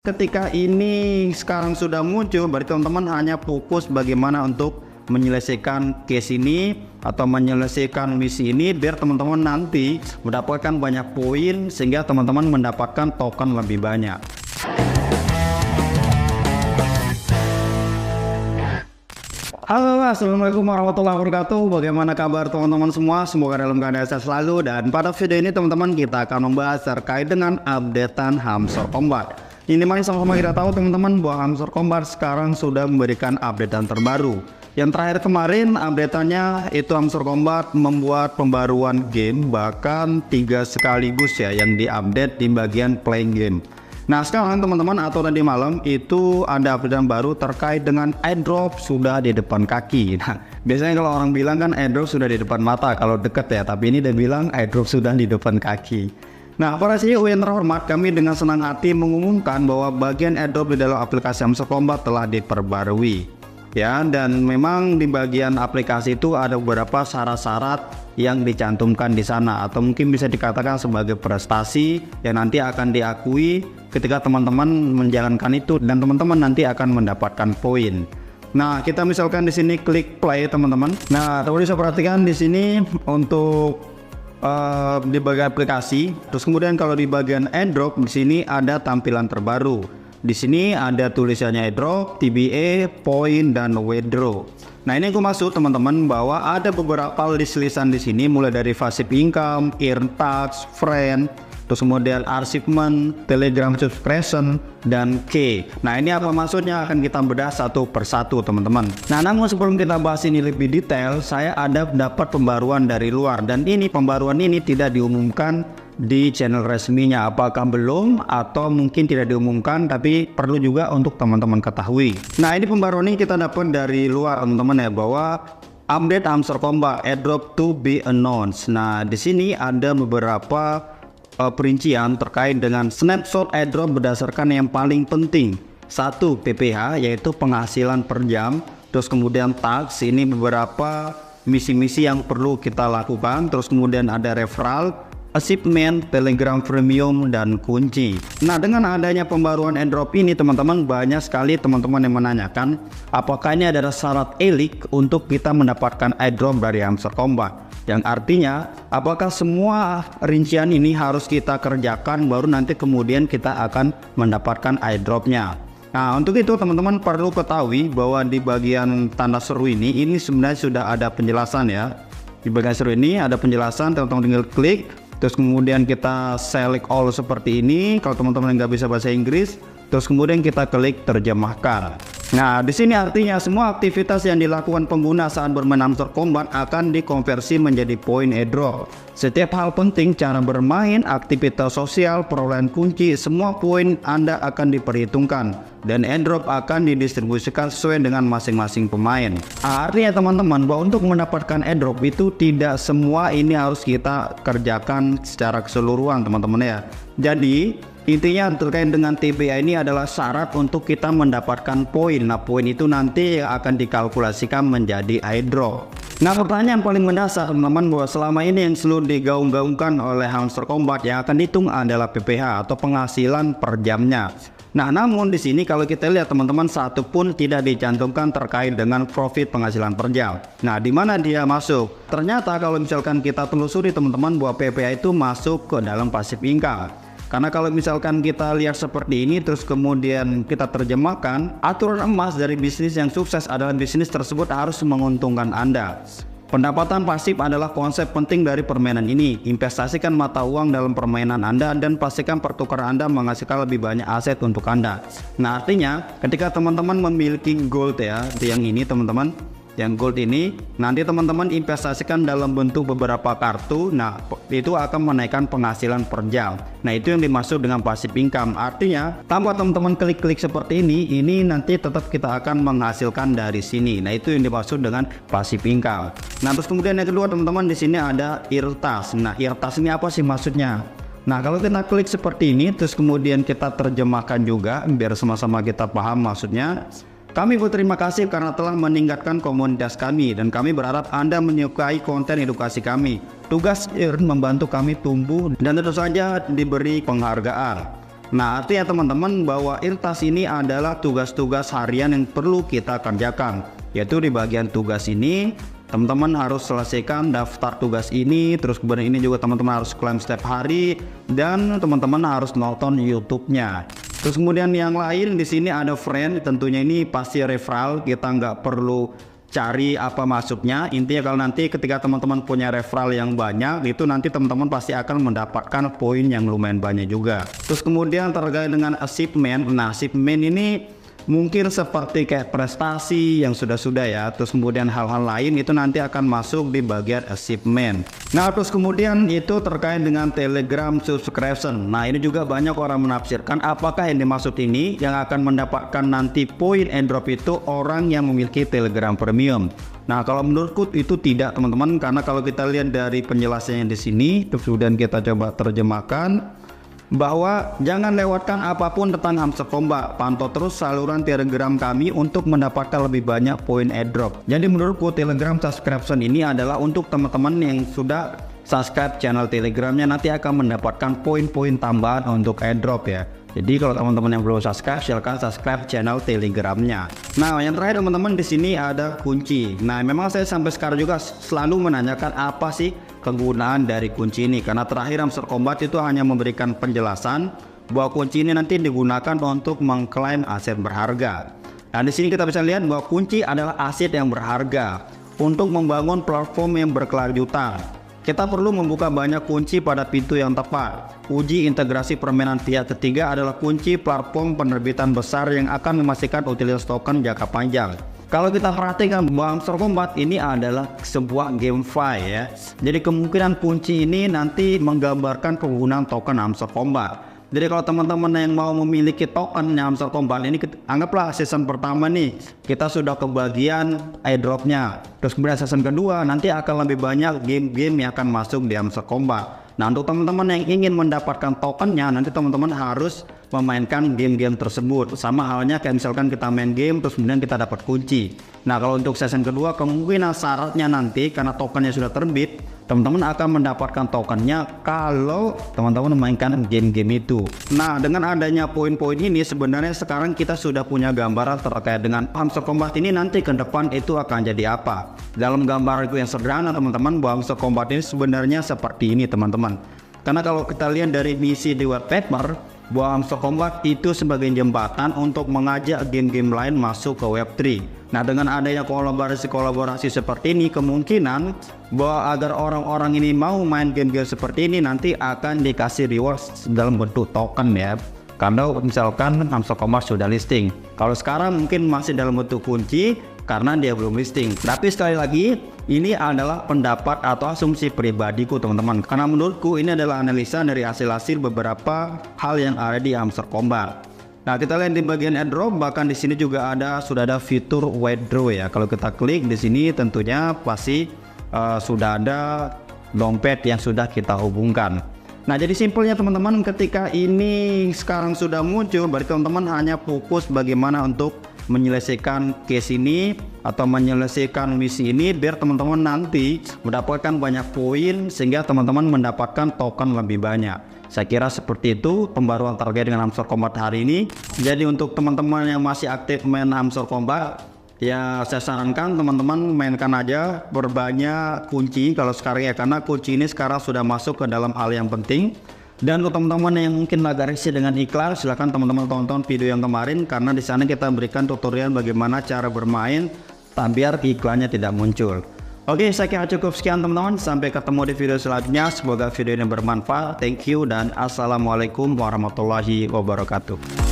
Ketika ini sekarang sudah muncul, berarti teman-teman hanya fokus bagaimana untuk menyelesaikan case ini atau menyelesaikan misi ini biar teman-teman nanti mendapatkan banyak poin sehingga teman-teman mendapatkan token lebih banyak. Halo, assalamualaikum warahmatullahi wabarakatuh. Bagaimana kabar teman-teman semua? Semoga dalam keadaan sehat selalu. Dan pada video ini teman-teman kita akan membahas terkait dengan updatean Hamster Combat. Ini mana sama-sama kita tahu teman-teman bahwa Hamster Combat sekarang sudah memberikan updatean terbaru. Yang terakhir kemarin updateannya itu Hamster Combat membuat pembaruan game bahkan 3 sekaligus ya yang diupdate di bagian playing game. Nah sekarang teman-teman atau tadi malam itu ada updatean baru terkait dengan airdrop sudah di depan kaki. Nah biasanya kalau orang bilang kan airdrop sudah di depan mata kalau deket ya, tapi ini dia bilang airdrop sudah di depan kaki. Nah para CEO yang terhormat, kami dengan senang hati mengumumkan bahwa bagian airdrop di dalam aplikasi Hamster Combat telah diperbarui. Ya, dan memang di bagian aplikasi itu ada beberapa syarat-syarat yang dicantumkan di sana atau mungkin bisa dikatakan sebagai prestasi yang nanti akan diakui ketika teman-teman menjalankan itu dan teman-teman nanti akan mendapatkan poin. Nah, kita misalkan di sini klik play teman-teman. Nah, teman-teman bisa perhatikan di sini untuk di bagian aplikasi. Terus kemudian kalau di bagian airdrop di sini ada tampilan terbaru. Di sini ada tulisannya airdrop, TBA, point dan withdraw. Nah ini aku maksud teman-teman bahwa ada beberapa list-listan di sini mulai dari passive income, earn tax, friend, terus kemudian achievement, telegram subscription, dan key. Nah ini apa maksudnya akan kita bedah satu persatu teman-teman. Nah namun sebelum kita bahas ini lebih detail, saya ada dapat pembaruan dari luar dan ini pembaruan ini tidak diumumkan di channel resminya. Apakah belum atau mungkin tidak diumumkan, tapi perlu juga untuk teman-teman ketahui. Nah ini pembaruan ini kita dapat dari luar teman-teman ya, bahwa update Hamster Combat airdrop to be announced. Nah di sini ada beberapa perincian terkait dengan snapshot airdrop berdasarkan yang paling penting. Satu PPH yaitu penghasilan per jam, terus kemudian tax, ini beberapa misi-misi yang perlu kita lakukan, terus kemudian ada referral, achievement, telegram premium, dan kunci. Nah dengan adanya pembaruan airdrop ini teman-teman, banyak sekali teman-teman yang menanyakan apakah ini adalah syarat elik untuk kita mendapatkan airdrop dari Hamster Combat, yang artinya apakah semua rincian ini harus kita kerjakan baru nanti kemudian kita akan mendapatkan airdropnya. Nah untuk itu teman-teman perlu ketahui bahwa di bagian tanda seru ini sebenarnya sudah ada penjelasan ya. Di bagian seru ini ada penjelasan, teman-teman tinggal klik, terus kemudian kita select all seperti ini. Kalau teman-teman nggak bisa bahasa Inggris, terus kemudian kita klik terjemahkan. Nah di sini artinya semua aktivitas yang dilakukan pengguna saat bermain Hamster Combat akan dikonversi menjadi poin airdrop. Setiap hal penting, cara bermain, aktivitas sosial, perolehan kunci, semua poin Anda akan diperhitungkan dan airdrop akan didistribusikan sesuai dengan masing-masing pemain. Artinya teman-teman bahwa untuk mendapatkan airdrop itu tidak semua ini harus kita kerjakan secara keseluruhan teman-teman ya. Jadi intinya terkait dengan TBA ini adalah syarat untuk kita mendapatkan poin. Nah poin itu nanti akan dikalkulasikan menjadi airdrop. Nah pertanyaan paling mendasar teman-teman bahwa selama ini yang selalu digaung-gaungkan oleh Hamster Combat yang akan dihitung adalah PPH atau penghasilan per jamnya. Nah namun di sini kalau kita lihat teman-teman, satu pun tidak dicantumkan terkait dengan profit penghasilan per jam. Nah di mana dia masuk? Ternyata kalau misalkan kita telusuri teman-teman bahwa PPH itu masuk ke dalam passive income. Karena kalau misalkan kita lihat seperti ini terus kemudian kita terjemahkan, aturan emas dari bisnis yang sukses adalah bisnis tersebut harus menguntungkan Anda. Pendapatan pasif adalah konsep penting dari permainan ini. Investasikan mata uang dalam permainan Anda dan pastikan pertukaran Anda menghasilkan lebih banyak aset untuk Anda. Nah artinya ketika teman-teman memiliki gold ya, yang ini teman-teman, yang gold ini nanti teman-teman investasikan dalam bentuk beberapa kartu. Nah itu akan menaikkan penghasilan per jam. Nah itu yang dimaksud dengan passive income. Artinya tanpa teman-teman klik-klik seperti ini nanti tetap kita akan menghasilkan dari sini. Nah itu yang dimaksud dengan passive income. Nah terus kemudian yang kedua teman-teman, di sini ada IRTAS. Nah IRTAS ini apa sih maksudnya? Nah kalau kita klik seperti ini terus kemudian kita terjemahkan juga biar sama-sama kita paham maksudnya. Kami berterima kasih karena telah meningkatkan komunitas kami dan kami berharap Anda menyukai konten edukasi kami. Tugas IRN membantu kami tumbuh dan tentu saja diberi penghargaan. Nah, artinya teman-teman bahwa IRTAS ini adalah tugas-tugas harian yang perlu kita kerjakan. Yaitu di bagian tugas ini, teman-teman harus selesaikan daftar tugas ini, terus kemudian ini juga teman-teman harus klaim setiap hari, dan teman-teman harus nonton YouTube-nya. Terus kemudian yang lain di sini ada friend, tentunya ini pasti referral, kita nggak perlu cari apa masuknya. Intinya kalau nanti ketika teman-teman punya referral yang banyak, itu nanti teman-teman pasti akan mendapatkan poin yang lumayan banyak juga. Terus kemudian terkait dengan achievement, nah achievement ini mungkin seperti kayak prestasi yang sudah-sudah ya, terus kemudian hal-hal lain itu nanti akan masuk di bagian achievement. Nah terus kemudian itu terkait dengan Telegram subscription. Nah ini juga banyak orang menafsirkan apakah yang dimaksud ini yang akan mendapatkan nanti poin airdrop itu orang yang memiliki Telegram Premium. Nah kalau menurutku itu tidak teman-teman, karena kalau kita lihat dari penjelasannya di sini, terus kemudian kita coba terjemahkan bahwa jangan lewatkan apapun tentang Hamster Kombat, pantau terus saluran Telegram kami untuk mendapatkan lebih banyak poin airdrop. Jadi menurutku Telegram subscription ini adalah untuk teman-teman yang sudah subscribe channel Telegramnya, nanti akan mendapatkan poin-poin tambahan untuk airdrop ya. Jadi kalau teman-teman yang belum subscribe, silahkan subscribe channel Telegramnya. Nah yang terakhir teman-teman di sini ada kunci. Nah memang saya sampai sekarang juga selalu menanyakan apa sih kegunaan dari kunci ini, karena terakhir Hamster Kombat itu hanya memberikan penjelasan bahwa kunci ini nanti digunakan untuk mengklaim aset berharga. Nah di sini kita bisa lihat bahwa kunci adalah aset yang berharga untuk membangun platform yang berkelanjutan. Kita perlu membuka banyak kunci pada pintu yang tepat. Uji integrasi permainan pihak ketiga adalah kunci platform penerbitan besar yang akan memastikan utilitas token jangka panjang. Kalau kita perhatikan bahwa Hamster Kombat ini adalah sebuah GameFi ya. Jadi kemungkinan kunci ini nanti menggambarkan penggunaan token Hamster Kombat. Jadi kalau teman-teman yang mau memiliki token Hamster Kombat ini, anggaplah season pertama nih kita sudah kebagian airdropnya. Terus kemudian season kedua nanti akan lebih banyak game-game yang akan masuk di Hamster Kombat. Nah untuk teman-teman yang ingin mendapatkan tokennya, nanti teman-teman harus memainkan game-game tersebut. Sama halnya kayak misalkan kita main game terus kemudian kita dapat kunci. Nah kalau untuk season kedua kemungkinan syaratnya nanti karena tokennya sudah terbit, teman-teman akan mendapatkan tokennya kalau teman-teman memainkan game-game itu. Nah dengan adanya poin-poin ini sebenarnya sekarang kita sudah punya gambaran terkait dengan Hamster Kombat ini nanti ke depan itu akan jadi apa. Dalam gambar itu yang sederhana teman-teman, bahwa Hamster Kombat ini sebenarnya seperti ini teman-teman. Karena kalau kita lihat dari misi di white paper, bahwa Hamster Kombat itu sebagai jembatan untuk mengajak game-game lain masuk ke Web3. Nah dengan adanya kolaborasi seperti ini, kemungkinan bahwa agar orang-orang ini mau main game-game seperti ini nanti akan dikasih rewards dalam bentuk token ya. Kalau misalkan Hamster Kombat sudah listing. Kalau sekarang mungkin masih dalam bentuk kunci karena dia belum listing. Tapi sekali lagi ini adalah pendapat atau asumsi pribadiku teman-teman, karena menurutku ini adalah analisa dari hasil-hasil beberapa hal yang ada di Hamster Kombat. Nah kita lihat di bagian airdrop, bahkan di sini juga sudah ada fitur withdraw ya. Kalau kita klik di sini tentunya pasti sudah ada dompet yang sudah kita hubungkan. Nah jadi simpelnya teman-teman, ketika ini sekarang sudah muncul, berarti teman-teman hanya fokus bagaimana untuk menyelesaikan case ini atau menyelesaikan misi ini biar teman-teman nanti mendapatkan banyak poin sehingga teman-teman mendapatkan token lebih banyak. Saya kira seperti itu pembaruan terkait dengan Hamster Kombat hari ini. Jadi untuk teman-teman yang masih aktif main Hamster Kombat, ya saya sarankan teman-teman mainkan aja berbanyak kunci kalau sekarang ya, karena kunci ini sekarang sudah masuk ke dalam hal yang penting. Dan untuk teman-teman yang mungkin agak risih dengan iklan, silahkan teman-teman tonton video yang kemarin, karena di sana kita berikan tutorial bagaimana cara bermain biar iklannya tidak muncul. Oke, saya kira cukup sekian teman-teman. Sampai ketemu di video selanjutnya. Semoga video ini bermanfaat. Thank you dan assalamualaikum warahmatullahi wabarakatuh.